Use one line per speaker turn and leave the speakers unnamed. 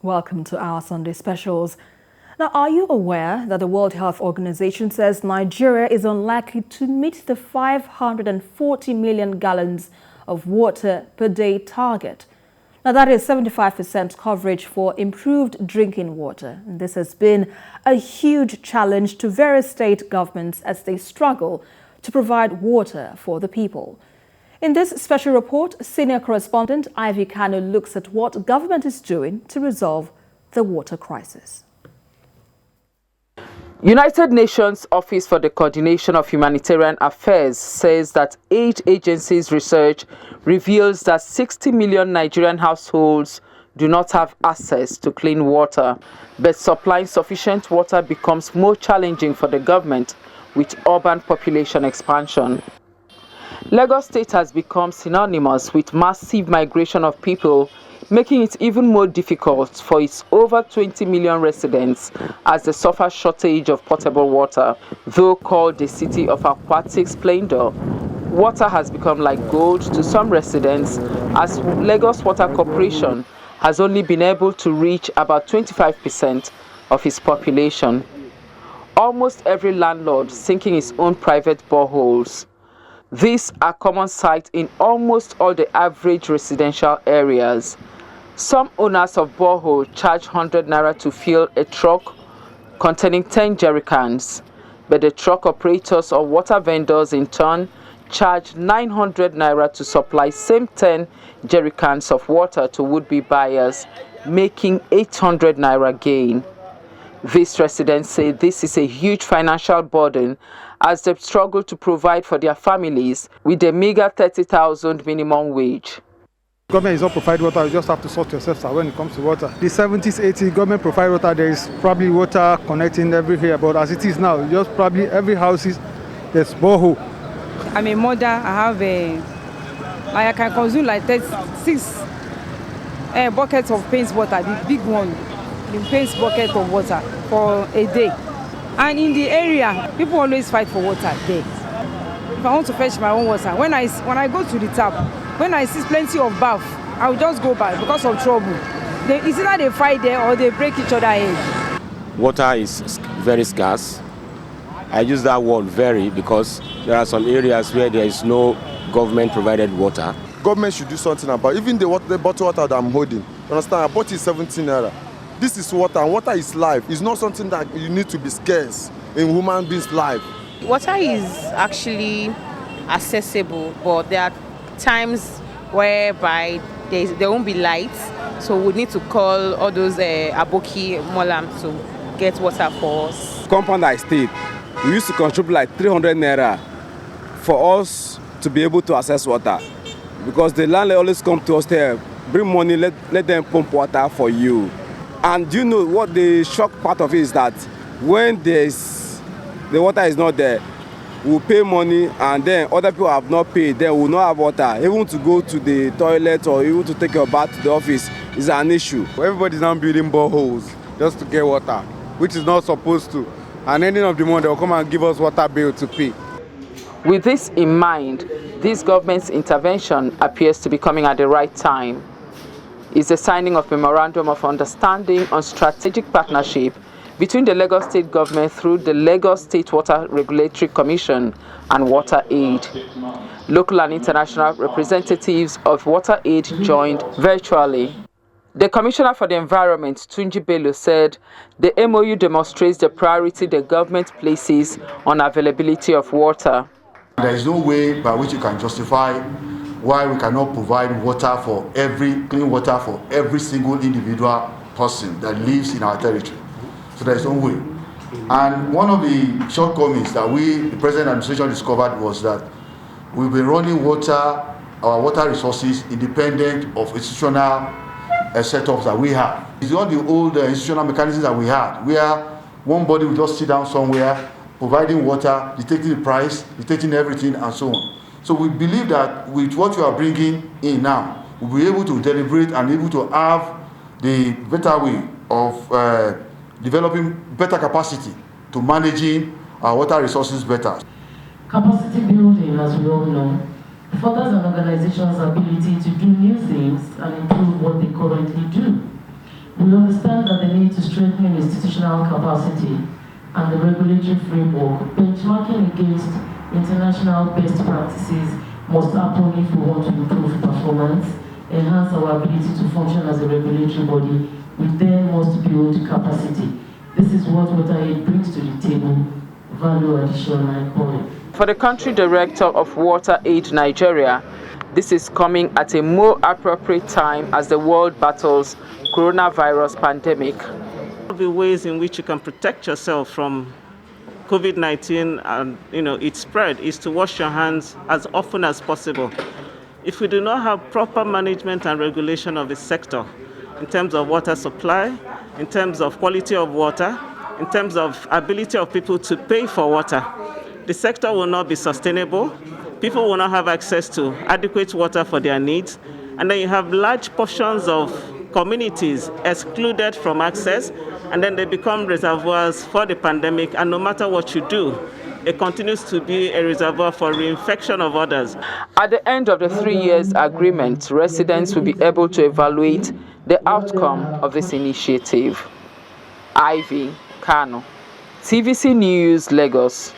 Welcome to our Sunday specials. Now, are you aware that the World Health Organization says Nigeria is unlikely to meet the 540 million gallons of water per day target? Now, that is 75% coverage for improved drinking water. And this has been a huge challenge to various state governments as they struggle to provide water for the people. In this special report, senior correspondent Kanu looks at what government is doing to resolve the water crisis.
United Nations Office for the Coordination of Humanitarian Affairs says that aid agencies' research reveals that 60 million Nigerian households do not have access to clean water, but supplying sufficient water becomes more challenging for the government with urban population expansion. Lagos State has become synonymous with massive migration of people, making it even more difficult for its over 20 million residents as they suffer shortage of potable water. Though called the city of aquatic splendor, water has become like gold to some residents, as Lagos Water Corporation has only been able to reach about 25% of its population. Almost every landlord sinking his own private boreholes. These are common sights in almost all the average residential areas. Some owners of borehole charge 100 naira to fill a truck containing 10 jerrycans, but the truck operators or water vendors in turn charge 900 naira to supply same 10 jerrycans of water to would-be buyers, making 800 naira gain. These residents say this is a huge financial burden as they struggle to provide for their families with a meager 30,000 minimum wage.
Government is not provide water, you just have to sort yourself out when it comes to water. The 70s, 80s, government provide water, there is probably water connecting every here, but as it is now, just probably every house there's borehole.
I'm a mother, I can consume like 36 buckets of paint water, the big one, the paint bucket of water for a day. And in the area, people always fight for water there. If I want to fetch my own water, when I go to the tap, when I see plenty of bath, I will just go back because of trouble. It's either they fight there or they break each other head.
Water is very scarce. I use that word very because there are some areas where there is no government provided water.
Government should do something about it. Even the bottled water that I'm holding. You understand? I bought it 17 naira. This is water, and water is life. It's not something that you need to be scarce in human beings' life.
Water is actually accessible, but there are times whereby there won't be lights, so we need to call all those aboki molam to get water for us.
Compound I stayed, we used to contribute like 300 naira for us to be able to access water, because the landlord always come to us there, bring money, let them pump water for you. And you know what the shock part of it is that when the water is not there, we'll pay money and then other people have not paid, then we'll not have water. Even to go to the toilet or even to take your bath to the office is an issue.
Everybody's now building boreholes just to get water, which is not supposed to. And ending of the month, they'll come and give us water bill to pay.
With this in mind, this government's intervention appears to be coming at the right time. Is the signing of Memorandum of Understanding on Strategic Partnership between the Lagos State Government through the Lagos State Water Regulatory Commission and Water Aid. Local and international representatives of Water Aid joined virtually. The Commissioner for the Environment, Tunji Bello, said the MOU demonstrates the priority the government places on availability of water.
There is no way by which you can justify why we cannot provide clean water for every single individual person that lives in our territory. So there is no way. And one of the shortcomings that the present administration discovered was that we've been running our water resources independent of institutional setups that we have. It's all the old institutional mechanisms that we had, where one body will just sit down somewhere, providing water, dictating the price, dictating everything, and so on. So we believe that with what you are bringing in now, we'll be able to deliberate and able to have the better way of developing better capacity to managing our water resources better.
Capacity building, as we all know, furthers an organization's ability to do new things and improve what they currently do. We understand that the need to strengthen institutional capacity and the regulatory framework, benchmarking against international best practices must happen if we want to improve performance, enhance our ability to function as a regulatory body. We then must build capacity. This is what WaterAid brings to the table, value addition, I call it.
For the country director of WaterAid Nigeria, this is coming at a more appropriate time as the world battles coronavirus pandemic.
The ways in which you can protect yourself from COVID-19 and its spread is to wash your hands as often as possible. If we do not have proper management and regulation of the sector in terms of water supply, in terms of quality of water, in terms of ability of people to pay for water, the sector will not be sustainable. People will not have access to adequate water for their needs, and then you have large portions of communities excluded from access, and then they become reservoirs for the pandemic, and no matter what you do, it continues to be a reservoir for reinfection of others.
At the end of the 3 years agreement, residents will be able to evaluate the outcome of this initiative. Ivy Kanu, TVC News, Lagos.